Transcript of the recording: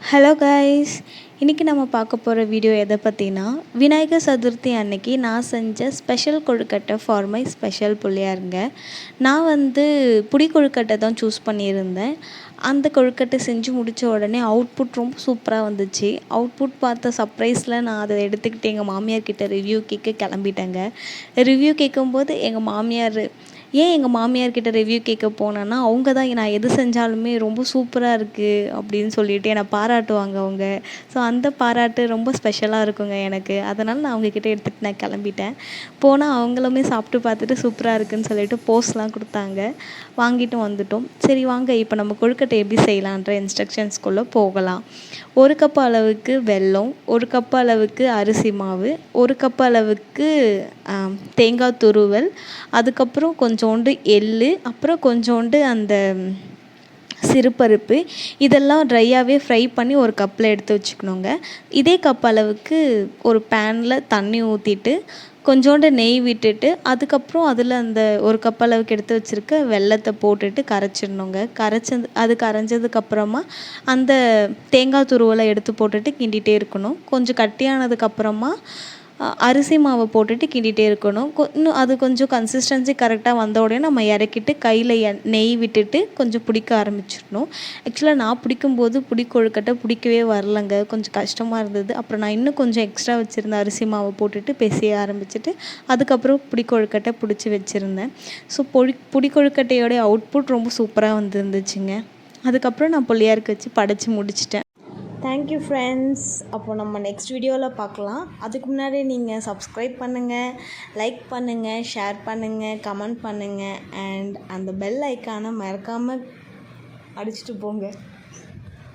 Hello guys, இன்றைக்கி நம்ம பார்க்க போகிற வீடியோ எதை பற்றினா, விநாயகர் சதுர்த்தி அன்னைக்கு நான் செஞ்ச ஸ்பெஷல் கொழுக்கட்டை ஃபார் மை ஸ்பெஷல் பிள்ளையாருங்க. நான் புடி கொழுக்கட்டை தான் சூஸ் பண்ணியிருந்தேன். அந்த கொழுக்கட்டை செஞ்சு முடித்த உடனே அவுட்புட் ரொம்ப சூப்பராக வந்துச்சு. அவுட்புட் பார்த்த சர்ப்ரைஸில் நான் அதை எடுத்துக்கிட்டு எங்கள் மாமியார்கிட்ட ரிவ்யூ கேட்க கிளம்பிட்டேங்க. ரிவ்யூ கேட்கும்போது எங்கள் மாமியார்கிட்ட ரிவ்யூ கேட்க போனேன்னா, அவங்க தான் நான் எது செஞ்சாலுமே ரொம்ப சூப்பராக இருக்குது அப்படின்னு சொல்லிட்டு என்னை பாராட்டுவாங்க அவங்க. ஸோ அந்த பாராட்டு ரொம்ப ஸ்பெஷலாக இருக்குங்க எனக்கு. அதனால் நான் அவங்கக்கிட்ட எடுத்துகிட்டு நான் கிளம்பிட்டேன். போனால் அவங்களுமே சாப்பிட்டு பார்த்துட்டு சூப்பராக இருக்குதுன்னு சொல்லிட்டு போஸ்ட்லாம் கொடுத்தாங்க. வாங்கிட்டு வந்துட்டோம். சரி வாங்க, இப்போ நம்ம கொழுக்கட்டை எப்படி செய்யலான்ற இன்ஸ்ட்ரக்ஷன்ஸ்குள்ளே போகலாம். 1 கப் அளவுக்கு வெல்லம், 1 கப் அளவுக்கு அரிசி மாவு, 1 கப் அளவுக்கு தேங்காய் துருவல், அதுக்கப்புறம் கொஞ்சோண்டு எள்ளு, அப்புறம் கொஞ்சோண்டு அந்த சிறுபருப்பு, இதெல்லாம் ட்ரையாகவே ஃப்ரை பண்ணி ஒரு கப்பில் எடுத்து வச்சுக்கணுங்க. இதே கப் அளவுக்கு ஒரு பேனில் தண்ணி ஊற்றிட்டு கொஞ்சோண்டு நெய் விட்டுட்டு, அதுக்கப்புறம் அதில் அந்த 1 கப் அளவுக்கு எடுத்து வச்சுருக்க வெல்லத்தை போட்டுட்டு கரைச்சிடணுங்க. அது கரைஞ்சதுக்கப்புறமா அந்த தேங்காய் துருவலை எடுத்து போட்டுட்டு கிண்டிகிட்டே இருக்கணும். கொஞ்சம் கட்டியானதுக்கப்புறமா அரிசி மாவை போட்டுட்டு கிண்டிகிட்டே இருக்கணும். இன்னும் அது கொஞ்சம் கன்சிஸ்டன்சி கரெக்டாக வந்த உடனே நம்ம இறக்கிட்டு கையில் நெய் விட்டுட்டு கொஞ்சம் பிடிக்க ஆரம்பிச்சிடணும். ஆக்சுவலாக நான் பிடிக்கும்போது புடி கொழுக்கட்டை பிடிக்கவே வரலங்க. கொஞ்சம் கஷ்டமாக இருந்தது. அப்புறம் நான் இன்னும் கொஞ்சம் எக்ஸ்ட்ரா வச்சுருந்த அரிசி மாவை போட்டுட்டு பிசைய ஆரம்பிச்சுட்டு அதுக்கப்புறம் புடி கொழுக்கட்டை பிடிச்சி வச்சுருந்தேன். ஸோ புடி கொழுக்கட்டையோடைய அவுட்புட் ரொம்ப சூப்பராக வந்துருந்துச்சுங்க. அதுக்கப்புறம் நான் பிள்ளையாருக்கு வச்சு படைச்சி முடிச்சிட்டேன். Thank you friends. அப்போது நம்ம நெக்ஸ்ட் வீடியோவில் பார்க்கலாம். அதுக்கு முன்னாடி நீங்கள் சப்ஸ்கிரைப் பண்ணுங்கள், லைக் பண்ணுங்கள், ஷேர் பண்ணுங்கள், கமெண்ட் பண்ணுங்கள், அண்ட் அந்த பெல் ஐக்கானை மறக்காமல் அடிச்சுட்டு போங்க.